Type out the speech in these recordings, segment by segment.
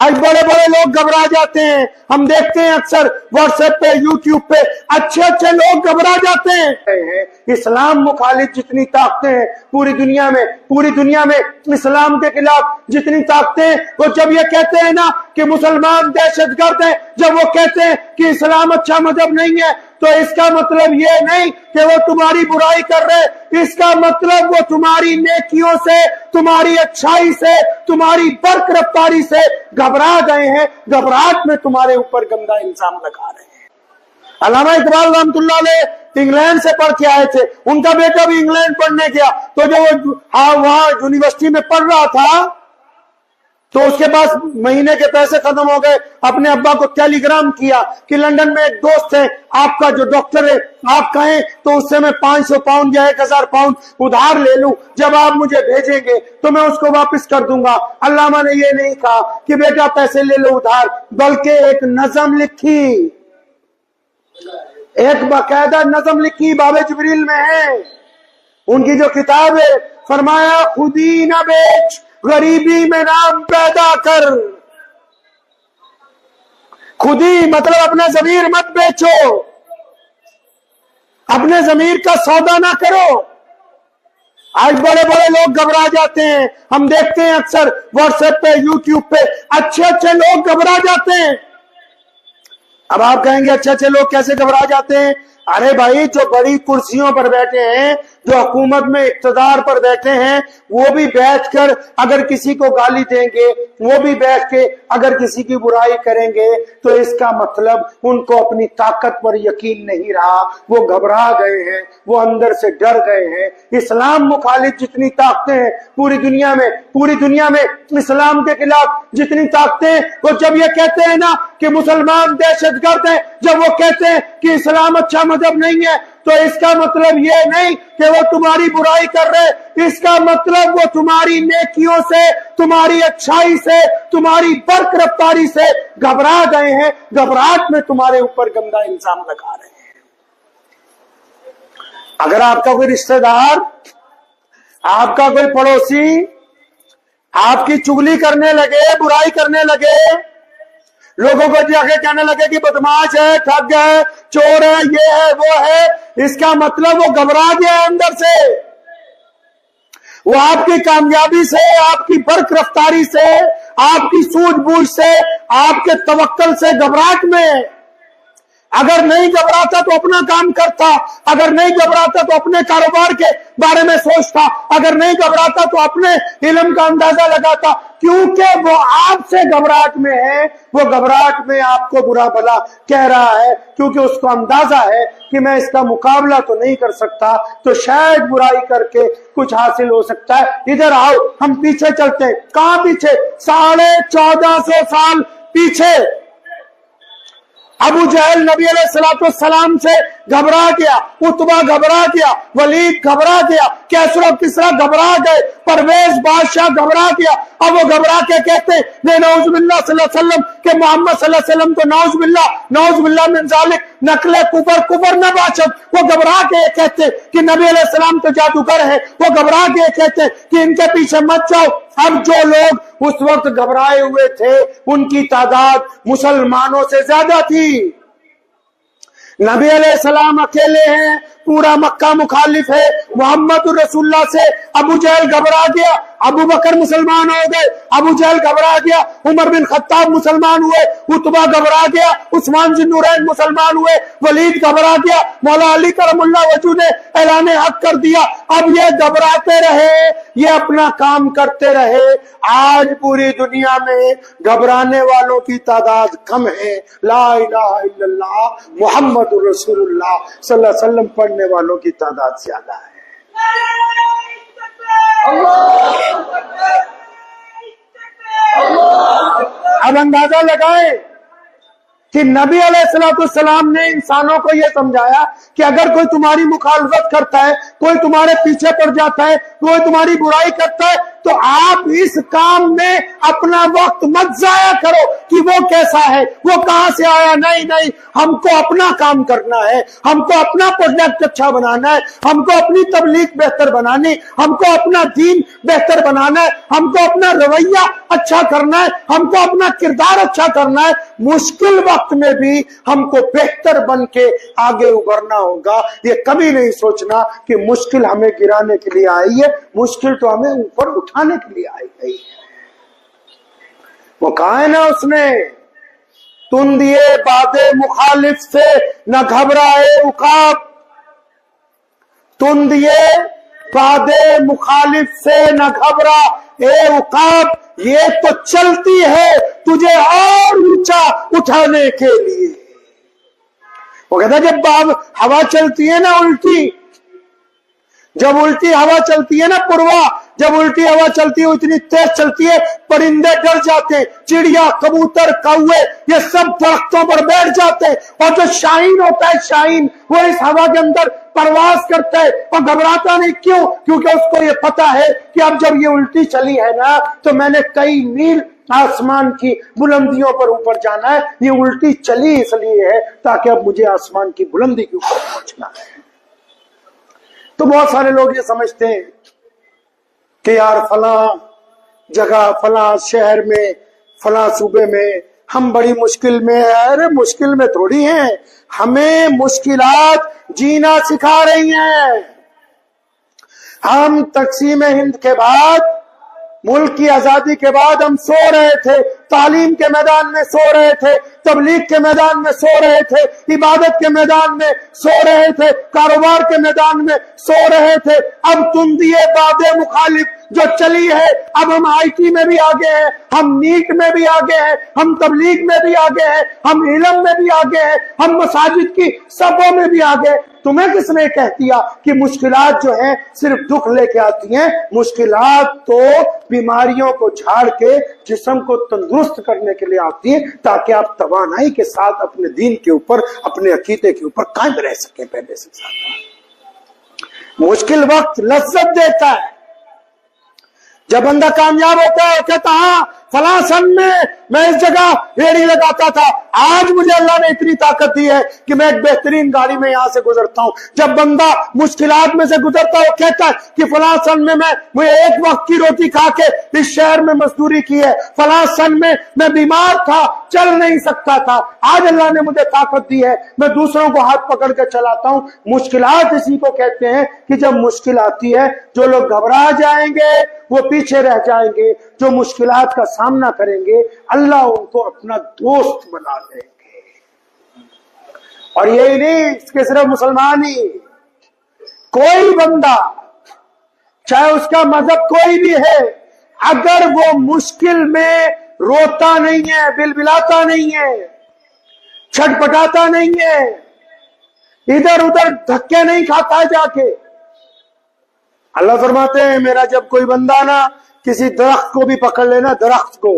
آج بڑے بڑے لوگ گھبرا جاتے ہیں، ہم دیکھتے ہیں اکثر واٹس ایپ پہ، یوٹیوب پہ اچھے اچھے لوگ گھبرا جاتے ہیں۔ اسلام مخالف جتنی طاقتیں ہیں پوری دنیا میں اسلام کے خلاف جتنی طاقتیں ہیں، وہ جب یہ کہتے ہیں نا کہ مسلمان دہشت گرد ہیں، جب وہ کہتے ہیں کہ اسلام اچھا مذہب نہیں ہے، تو اس کا مطلب یہ نہیں کہ وہ تمہاری برائی کر رہے، اس کا مطلب وہ تمہاری نیکیوں سے، تمہاری اچھائی سے، تمہاری برق رفتاری سے گھبرا گئے ہیں، گھبراہٹ میں تمہارے اوپر گندا الزام لگا رہے ہیں۔ علامہ اقبال رحمۃ اللہ علیہ انگلینڈ سے پڑھ کے آئے تھے، ان کا بیٹا بھی انگلینڈ پڑھنے گیا، تو جو وہاں یونیورسٹی میں پڑھ رہا تھا تو اس کے پاس مہینے کے پیسے ختم ہو گئے، اپنے ابا کو ٹیلی گرام کیا کہ لنڈن میں ایک دوست ہے آپ کا جو ڈاکٹر ہے، آپ کہیں تو اس سے میں 500 پاؤنڈ یا 1000 پاؤنڈ ادھار لے لوں، جب آپ مجھے بھیجیں گے تو میں اس کو واپس کر دوں گا۔ علامہ نے یہ نہیں کہا کہ بیٹا پیسے لے لو ادھار، بلکہ ایک نظم لکھی، ایک باقاعدہ نظم لکھی، باب جبریل میں ہے ان کی جو کتاب ہے، فرمایا خودی نہ بیچ غریبی میں نام پیدا کر۔ خودی مطلب اپنا ضمیر مت بیچو، اپنے ضمیر کا سودا نہ کرو۔ آج بڑے بڑے لوگ گھبرا جاتے ہیں، ہم دیکھتے ہیں اکثر واٹس ایپ پہ، یوٹیوب پہ اچھے اچھے لوگ گھبرا جاتے ہیں۔ اب آپ کہیں گے اچھے اچھے لوگ کیسے گھبرا جاتے ہیں؟ ارے بھائی، جو بڑی کرسیوں پر بیٹھے ہیں، جو حکومت میں اقتدار پر بیٹھے ہیں، وہ بھی بیٹھ کر اگر کسی کو گالی دیں گے، وہ بھی بیٹھ کے اگر کسی کی برائی کریں گے، تو اس کا مطلب ان کو اپنی طاقت پر یقین نہیں رہا، وہ گھبرا گئے ہیں، وہ اندر سے ڈر گئے ہیں۔ اسلام مخالف جتنی طاقتیں ہیں پوری دنیا میں اسلام کے خلاف جتنی طاقتیں ہیں، وہ جب یہ کہتے ہیں نا کہ مسلمان دہشت گرد ہیں، جب وہ کہتے ہیں کہ اسلام اچھا مذہب نہیں ہے، تو اس کا مطلب یہ نہیں کہ وہ تمہاری برائی کر رہے، اس کا مطلب وہ تمہاری نیکیوں سے، تمہاری اچھائی سے، تمہاری برق رفتاری سے گھبرا گئے ہیں، گھبراہٹ میں تمہارے اوپر گندا الزام لگا رہے ہیں۔ اگر آپ کا کوئی رشتہ دار، آپ کا کوئی پڑوسی آپ کی چگلی کرنے لگے، برائی کرنے لگے، لوگوں کو جا کے کہنے لگے کہ بدماش ہے، ٹھگ ہے، چور ہے، یہ ہے، وہ ہے، اس کا مطلب وہ گھبرا گیا ہے اندر سے، وہ آپ کی کامیابی سے، آپ کی برق رفتاری سے، آپ کی سوجھ بوجھ سے، آپ کے توکل سے گھبراہٹ میں۔ اگر نہیں گھبراتا تو اپنا کام کرتا، اگر نہیں گھبراتا تو اپنے کاروبار کے بارے میں سوچتا، اگر نہیں گھبراتا تو اپنے علم کا اندازہ لگاتا، کیونکہ وہ آپ سے گھبراہٹ میں ہے، وہ گھبراہٹ میں آپ کو برا بھلا کہہ رہا ہے، کیونکہ اس کو اندازہ ہے کہ میں اس کا مقابلہ تو نہیں کر سکتا، تو شاید برائی کر کے کچھ حاصل ہو سکتا ہے۔ ادھر آؤ، ہم پیچھے چلتے ہیں۔ کہاں پیچھے؟ 1450 سال پیچھے۔ ابو جہل نبی علیہ السلام سے گھبرا گیا، عتبہ گھبرا گیا، ولید گھبرا گیا، کیسر و کسریٰ گھبرا گئے، پرویز بادشاہ گھبرا گیا۔ اب وہ گھبرا کے کہتے ہیں نعوذ باللہ صلی اللہ علیہ وسلم کہ محمد صلی اللہ علیہ وسلم تو نعوذ باللہ من ذالک نقل کفر نہ باشد۔ وہ گھبرا کے کہتے کہ نبی علیہ السلام تو جادوگر ہے، وہ گھبرا کے کہتے کہ ان کے پیچھے مت جاؤ۔ اب جو لوگ اس وقت گھبرائے ہوئے تھے ان کی تعداد مسلمانوں سے زیادہ تھی۔ نبی علیہ السلام اکیلے ہیں، پورا مکہ مخالف ہے، محمد رسول اللہ سے ابو جہل گھبرا گیا، ابو بکر مسلمان ہو گئے، ابو جہل گھبرا گیا، عمر بن خطاب مسلمان ہوئے، عتبہ گھبرا گیا، عثمان ذی النورین مسلمان ہوئے، ولید گھبرا گیا، مولا علی کرم اللہ وجہ نے اعلان حق کر دیا۔ اب یہ گھبراتے رہے، یہ اپنا کام کرتے رہے۔ آج پوری دنیا میں گھبرانے والوں کی تعداد کم ہے، لا الہ الا اللہ محمد رسول اللہ صلی اللہ علیہ وسلم پڑھنے والوں کی تعداد زیادہ ہے۔ اب اندازہ لگائیں کہ نبی علیہ السلام نے انسانوں کو یہ سمجھایا کہ اگر کوئی تمہاری مخالفت کرتا ہے، کوئی تمہارے پیچھے پڑ جاتا ہے، کوئی تمہاری برائی کرتا ہے، تو آپ اس کام میں اپنا وقت مت ضائع کرو کہ وہ کیسا ہے, وہ کہاں سے آیا. نہیں نہیں, ہم کو اپنا کام کرنا ہے, ہم کو اپنا پروڈکٹ اچھا بنانا ہے, ہم کو اپنی تبلیغ بہتر بنانی, ہم کو اپنا دین بہتر بنانا ہے, ہم کو اپنا رویہ اچھا کرنا ہے, ہم کو اپنا کردار اچھا کرنا ہے. مشکل وقت میں بھی ہم کو بہتر بن کے آگے ابھرنا ہوگا. یہ کبھی نہیں سوچنا کہ مشکل ہمیں گرانے کے لیے آئی ہے, مشکل تو ہمیں اوپر اٹھانے کے لیے آئی ہے. وہ کہا ہے نا اس نے, تندیے باد مخالف سے نہ گھبرائے عقاب, تندیے باد مخالف سے نہ گھبرا اے عقاب, یہ تو چلتی ہے تجھے اور اونچا اٹھانے کے لیے. وہ کہتا ہے جب ہوا چلتی ہے نا الٹی, جب الٹی ہوا چلتی ہے نا پروا, جب الٹی ہوا چلتی ہے اتنی تیز چلتی ہے پرندے ڈر جاتے ہیں, چڑیا کبوتر کوے یہ سب درختوں پر بیٹھ جاتے ہیں, اور جو شاہین ہوتا ہے شاہین وہ اس ہوا کے اندر پرواز کرتا ہے اور گھبراتا نہیں. کیوں؟ کیونکہ اس کو یہ پتا ہے کہ اب جب یہ الٹی چلی ہے نا تو میں نے کئی میل آسمان کی بلندیوں پر اوپر جانا ہے. یہ الٹی چلی اس لیے ہے تاکہ اب مجھے آسمان کی بلندی کے اوپر پہنچنا ہے. تو بہت سارے لوگ یہ سمجھتے ہیں کہ یار فلاں جگہ فلاں شہر میں فلاں صوبے میں ہم بڑی مشکل میں ہیں. ارے مشکل میں تھوڑی ہیں, ہمیں مشکلات جینا سکھا رہی ہیں. ہم تقسیم ہند کے بعد, ملک کی آزادی کے بعد ہم سو رہے تھے, تعلیم کے میدان میں سو رہے تھے, تبلیغ کے میدان میں سو رہے تھے, عبادت کے میدان میں سو رہے تھے, کاروبار کے میدان میں سو رہے تھے. اب تندیے باد مخالف جو چلی ہے, اب ہم آئی ٹی میں بھی آگے ہیں, ہم نیٹ میں بھی آگے ہیں, ہم تبلیغ میں بھی آگے ہیں, ہم علم میں بھی آگے ہیں, ہم مساجد کی صفوں میں بھی آگے. تمہیں کس نے کہہ دیا کہ مشکلات جو ہیں صرف دکھ لے کے آتی ہیں؟ مشکلات تو بیماریوں کو جھاڑ کے جسم کو تندرست کرنے کے لیے آتی ہیں تاکہ آپ توانائی کے ساتھ اپنے دین کے اوپر, اپنے عقیدے کے اوپر قائم رہ سکیں. پہلے سے زیادہ مشکل وقت لذت دیتا ہے. جب بندہ کامیاب ہوتا ہے کہتا ہاں فلاں سن میں اس جگہ ریڑھی لگاتا تھا, آج مجھے اللہ نے اتنی طاقت دی ہے کہ میں ایک بہترین گاڑی میں یہاں سے گزرتا ہوں. جب بندہ مشکلات میں سے گزرتا ہے وہ کہتا ہے کہ فلاں سن میں ایک وقت کی روٹی کھا کے اس شہر میں مزدوری کی ہے, فلاں سن میں بیمار تھا, چل نہیں سکتا تھا, آج اللہ نے مجھے طاقت دی ہے, میں دوسروں کو ہاتھ پکڑ کے چلاتا ہوں. مشکلات اسی کو کہتے ہیں کہ جب مشکل آتی ہے جو لوگ گھبرا جائیں گے وہ پیچھے رہ جائیں گے, جو مشکلات کا سامنا کریں گے اللہ ان کو اپنا دوست بنا لیں گے. اور یہی نہیں کہ صرف مسلمان ہی, کوئی بندہ چاہے اس کا مذہب کوئی بھی ہے, اگر وہ مشکل میں روتا نہیں ہے, بلبلاتا نہیں ہے, چھٹپٹاتا نہیں ہے, ادھر ادھر دھکے نہیں کھاتا ہے جا کے. اللہ فرماتے ہیں میرا جب کوئی بندہ نا کسی درخت کو بھی پکڑ لینا, درخت کو,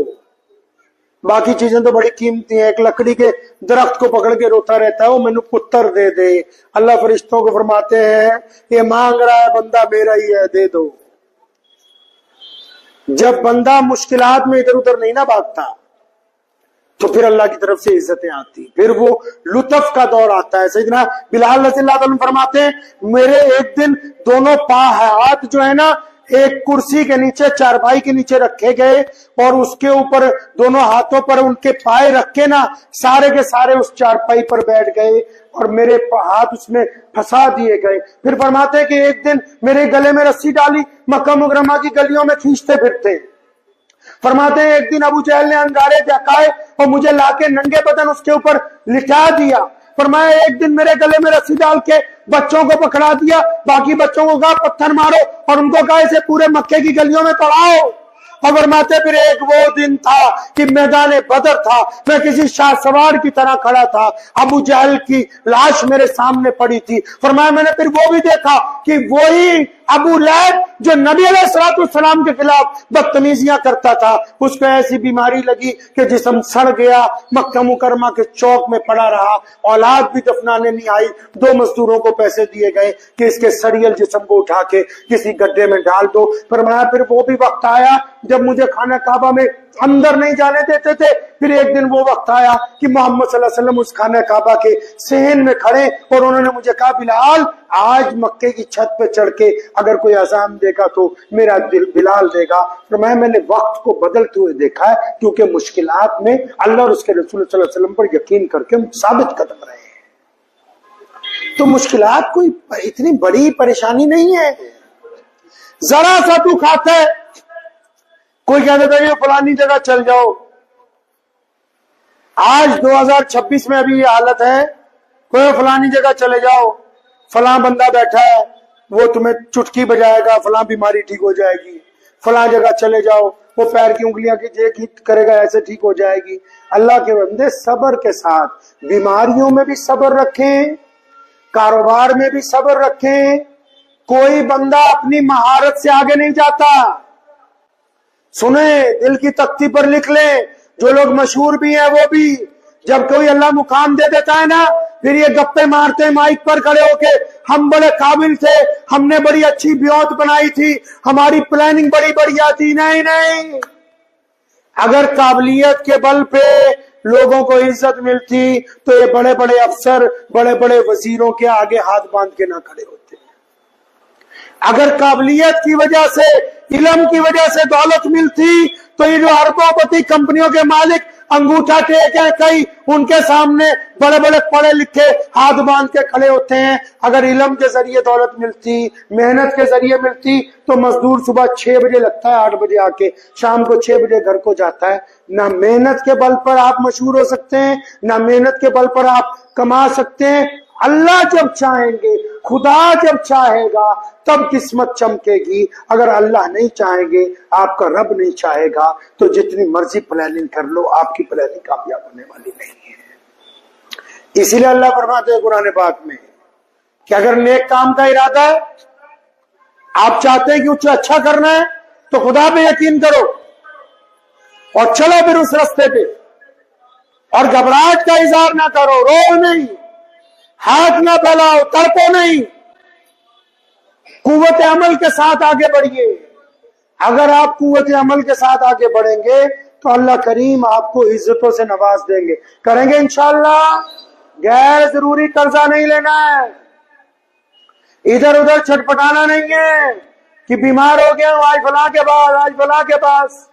باقی چیزیں تو بڑی قیمتی ہیں, ایک لکڑی کے درخت کو پکڑ کے روتا رہتا ہے وہ مینو پتر دے دے, اللہ فرشتوں کو فرماتے ہیں یہ مانگ رہا ہے بندہ میرا ہی ہے, دے دو. جب بندہ مشکلات میں ادھر ادھر نہیں نہ بھاگتا تو پھر اللہ کی طرف سے عزتیں آتی, پھر وہ لطف کا دور آتا ہے. سیدنا بلال رضی اللہ عنہ فرماتے ہیں میرے ایک دن دونوں ہاتھ جو ہے نا ایک کرسی کے نیچے, چارپائی کے نیچے رکھے گئے اور اس کے اوپر دونوں ہاتھوں پر ان کے پائے رکھ کے نا سارے کے سارے اس چارپائی پر بیٹھ گئے اور میرے ہاتھ اس میں پھنسا دیے گئے. پھر فرماتے ہیں کہ ایک دن میرے گلے میں رسی ڈالی, مکہ مکرمہ کی گلیوں میں کھینچتے پھرتے. فرماتے ہیں ایک دن ابو جہل نے انگارے جھکائے اور مجھے لا کے ننگے بدن اس کے اوپر لٹا دیا. فرمایا ایک دن میرے گلے میں رسی ڈال کے بچوں کو پکڑا دیا, باقی بچوں کو کہا پتھر مارو اور ان کو کہا اسے پورے مکے کی گلیوں میں پڑھاؤ. اور فرماتے پھر ایک وہ دن تھا کہ میدان بدر تھا, میں کسی شاہ سوار کی طرح کھڑا تھا, ابو جہل کی لاش میرے سامنے پڑی تھی. فرمایا میں نے پھر وہ بھی دیکھا کہ وہی ابو لہب جو نبی علیہ الصلوۃ والسلام کے خلاف بدتمیزیاں کرتا تھا, اس کو ایسی بیماری لگی کہ جسم سڑ گیا, مکہ مکرمہ کے چوک میں پڑا رہا, اولاد بھی دفنانے نہیں آئی. 2 مزدوروں کو پیسے دیے گئے کہ اس کے سڑیل جسم کو اٹھا کے کسی گڈھے میں ڈال دو. فرمایا پھر وہ بھی وقت آیا جب مجھے خانہ کعبہ میں اندر نہیں جانے دیتے تھے. پھر ایک دن وہ وقت آیا کہ محمد صلی اللہ علیہ وسلم اس خانہ کعبہ کے صحن میں کھڑے اور انہوں نے مجھے کہا بلال آج مکے کی چھت پہ چڑھ کے اگر کوئی اذان دے گا تو میرا دل بلال دے گا. میں نے وقت کو بدلتے ہوئے دیکھا ہے کیونکہ مشکلات میں اللہ اور اس کے رسول صلی اللہ علیہ وسلم پر یقین کر کے ثابت قدم رہے ہیں. تو مشکلات کوئی اتنی بڑی پریشانی نہیں ہے. ذرا سا تو کھاتا ہے, کوئی کہتا تھا یہ فلانی جگہ چل جاؤ. آج 2026 میں ابھی یہ حالت ہے, کوئی فلانی جگہ چلے جاؤ, فلاں بندہ بیٹھا ہے وہ تمہیں چٹکی بجائے گا, فلاں بیماری ٹھیک ہو جائے گی, فلاں جگہ چلے جاؤ وہ پیر کی انگلیاں کی کرے گا ایسے ٹھیک ہو جائے گی. اللہ کے بندے صبر کے ساتھ بیماریوں میں بھی صبر رکھیں, کاروبار میں بھی صبر رکھیں. کوئی بندہ اپنی مہارت سے آگے نہیں جاتا. سنیں, دل کی تختی پر لکھ لیں, جو لوگ مشہور بھی ہیں وہ بھی جب کوئی اللہ مقام دے دیتا ہے نا پھر یہ گپے مارتے ہیں مائک پر کھڑے ہو کے, ہم بڑے قابل تھے, ہم نے بڑی اچھی بیوت بنائی تھی, ہماری پلاننگ بڑی بڑھیا تھی. نہیں نہیں, اگر قابلیت کے بل پہ لوگوں کو عزت ملتی تو یہ بڑے بڑے افسر بڑے بڑے وزیروں کے آگے ہاتھ باندھ کے نہ کھڑے ہوتے. اگر قابلیت کی وجہ سے, علم کی وجہ سے دولت ملتی تو یہ جو اربوں پتی کمپنیوں کے مالک انگوٹھا ٹیک ہے کئی, ان کے سامنے بڑے بڑے پڑھے لکھے ہاتھ باندھ کے کھڑے ہوتے ہیں. اگر علم کے ذریعے دولت ملتی, محنت کے ذریعے ملتی تو مزدور صبح 6 بجے لگتا ہے, 8 بجے آ کے شام کو 6 بجے گھر کو جاتا ہے. نہ محنت کے بل پر آپ مشہور ہو سکتے ہیں, نہ محنت کے بل پر آپ کما سکتے ہیں. اللہ جب چاہیں گے, خدا جب چاہے گا تب قسمت چمکے گی. اگر اللہ نہیں چاہیں گے, آپ کا رب نہیں چاہے گا تو جتنی مرضی پلاننگ کر لو آپ کی پلاننگ کامیاب ہونے والی نہیں ہے. اسی لیے اللہ فرماتے ہیں قرآن پاک میں کہ اگر نیک کام کا ارادہ ہے, آپ چاہتے ہیں کہ اسے اچھا کرنا ہے تو خدا پہ یقین کرو اور چلو پھر اس راستے پہ, اور گھبراہٹ کا اظہار نہ کرو, رو نہیں, ہاتھ نہ پھیلاؤ, تڑپو نہیں, قوت عمل کے ساتھ آگے بڑھیے. اگر آپ قوت عمل کے ساتھ آگے بڑھیں گے تو اللہ کریم آپ کو عزتوں سے نواز دیں گے. کریں گے انشاءاللہ. غیر ضروری قرضہ نہیں لینا ہے, ادھر ادھر چھٹپٹانا نہیں ہے کہ بیمار ہو گیا ہوں آج فلاں کے پاس, آج فلاں کے پاس.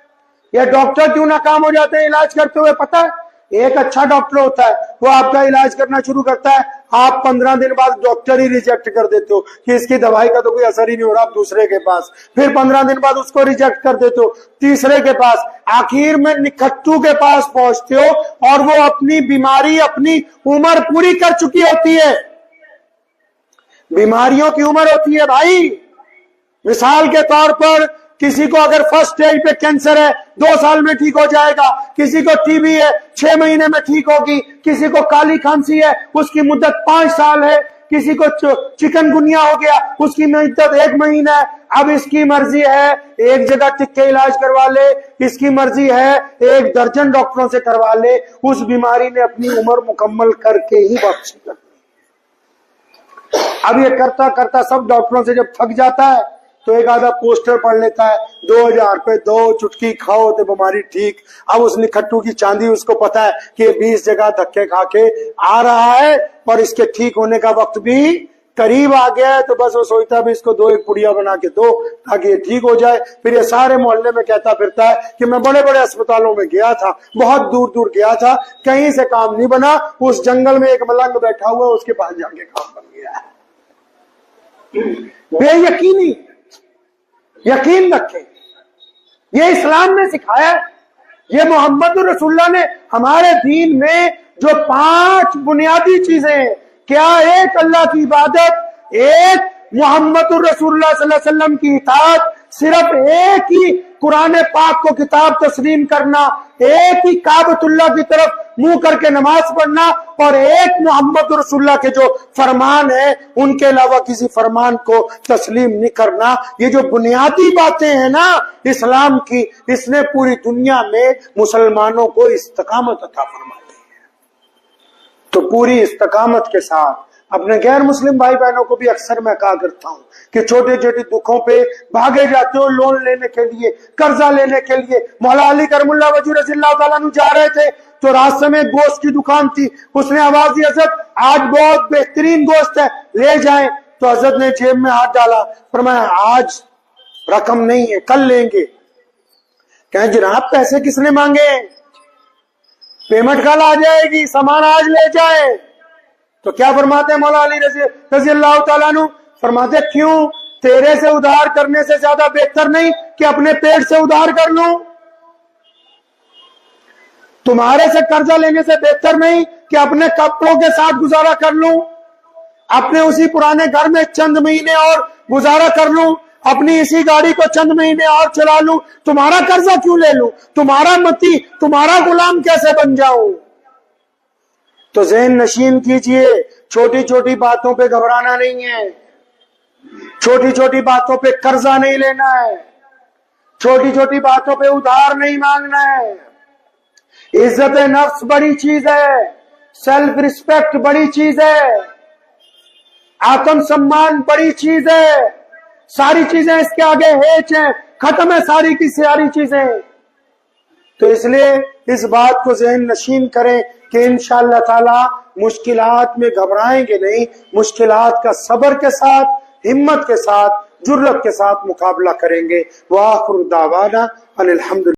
یہ ڈاکٹر کیوں ناکام ہو جاتے ہیں علاج کرتے ہوئے؟ پتہ ہے, ایک اچھا ڈاکٹر ہوتا ہے, وہ آپ کا علاج کرنا شروع کرتا ہے, آپ 15 دن بعد ڈاکٹر ہی ریجیکٹ کر دیتے ہو کہ اس کی دوائی کا تو کوئی اثر ہی نہیں ہو رہا, آپ دوسرے کے پاس. پھر 15 دن بعد اس کو ریجیکٹ کر دیتے ہو, تیسرے کے پاس, آخر میں نکھٹو کے پاس پہنچتے ہو اور وہ اپنی بیماری اپنی عمر پوری کر چکی ہوتی ہے. بیماریوں کی عمر ہوتی ہے بھائی. مثال کے طور پر کسی کو اگر فرسٹ اسٹیج پہ کینسر ہے 2 سال میں ٹھیک ہو جائے گا, کسی کو ٹی بی ہے 6 مہینے میں ٹھیک ہوگی, کسی کو کالی کھانسی ہے اس کی مدت 5 سال ہے, کسی کو چکن گنیا ہو گیا اس کی مدت 1 مہینہ ہے. اب اس کی مرضی ہے ایک جگہ ٹک کے علاج کروا لے, اس کی مرضی ہے 1 درجن ڈاکٹروں سے کروا لے, اس بیماری نے اپنی عمر مکمل کر کے ہی واپسی کر دی. اب یہ کرتا کرتا سب ڈاکٹروں سے جب تھک جاتا ہے تو ایک آدھا پوسٹر پڑھ لیتا ہے, 2000 روپے دو, چٹکی کھاؤ تو بیماری ٹھیک. اب اس نکھٹو کی چاندی اس کو پتا ہے کہ 20 جگہ دھکے کھا کے آ رہا ہے اور اس کے ٹھیک ہونے کا وقت بھی قریب آ گیا ہے, تو بس وہ سوچتا ہے اس کو 2 ایک پڑیا بنا کے دو تاکہ یہ ٹھیک ہو جائے. پھر یہ سارے محلے میں کہتا پھرتا ہے کہ میں بڑے بڑے اسپتالوں میں گیا تھا, بہت دور دور گیا تھا, کہیں سے کام نہیں بنا. اس جنگل میں ایک ملنگ بیٹھا ہوا ہے, اس کے پاس جا کے کام بن گیا ہے. بے یقینی, یقین رکھیں, یہ اسلام نے سکھایا ہے. یہ محمد رسول اللہ نے ہمارے دین میں جو 5 بنیادی چیزیں ہیں, کیا ایک اللہ کی عبادت, ایک محمد رسول اللہ صلی اللہ علیہ وسلم کی اطاعت, صرف ایک ہی قرآن پاک کو کتاب تسلیم کرنا, ایک ہی کعبۃ اللہ کی طرف منہ کر کے نماز پڑھنا, اور ایک محمد رسول اللہ کے جو فرمان ہے ان کے علاوہ کسی فرمان کو تسلیم نہیں کرنا. یہ جو بنیادی باتیں ہیں نا اسلام کی, اس نے پوری دنیا میں مسلمانوں کو استقامت عطا فرما دی ہے. تو پوری استقامت کے ساتھ اپنے غیر مسلم بھائی بہنوں کو بھی اکثر میں کہا کرتا ہوں کہ چھوٹے چھوٹے دکھوں پہ بھاگے جاتے ہو لون لینے کے لیے، قرضہ لینے کے لیے۔ مولا علی کرم اللہ وجہ رضی اللہ تعالیٰ عنہ جا رہے تھے تو راستے میں گوشت کی دکان تھی، اس نے آواز دی حضرت آج بہت بہترین گوشت ہے لے جائیں، تو حضرت نے جیب میں ہاتھ ڈالا، فرمایا آج رقم نہیں ہے کل لیں گے۔ کہیں جناب پیسے کس نے مانگے، پیمنٹ کل آ جائے گی، سامان آج لے جائے۔ تو کیا فرماتے ہیں مولا علی رضی اللہ تعالیٰ عنہ، فرماتے کیوں تیرے سے ادھار کرنے سے زیادہ بہتر نہیں کہ اپنے پیٹ سے ادھار کر لوں، تمہارے سے قرضہ لینے سے بہتر نہیں کہ اپنے کپڑوں کے ساتھ گزارا کر لوں، اپنے اسی پرانے گھر میں چند مہینے اور گزارا کر لوں، اپنی اسی گاڑی کو چند مہینے اور چلا لوں، تمہارا قرضہ کیوں لے لوں، تمہارا متی، تمہارا غلام کیسے بن جاؤں۔ تو ذہن نشین کیجئے، چھوٹی چھوٹی باتوں پہ گھبرانا نہیں ہے، چھوٹی چھوٹی باتوں پہ قرضہ نہیں لینا ہے، چھوٹی چھوٹی باتوں پہ ادھار نہیں مانگنا ہے۔ عزت نفس بڑی چیز ہے، سیلف ریسپیکٹ بڑی چیز ہے، آتم سمان بڑی چیز ہے، ساری چیزیں اس کے آگے ہیچ ہیں، ختم ہے ساری کی ساری چیزیں۔ تو اس لیے اس بات کو ذہن نشین کریں کہ انشاءاللہ تعالی مشکلات میں گھبرائیں گے نہیں، مشکلات کا صبر کے ساتھ، ہمت کے ساتھ، جرأت کے ساتھ مقابلہ کریں گے۔ وآخر دعوانا ان الحمد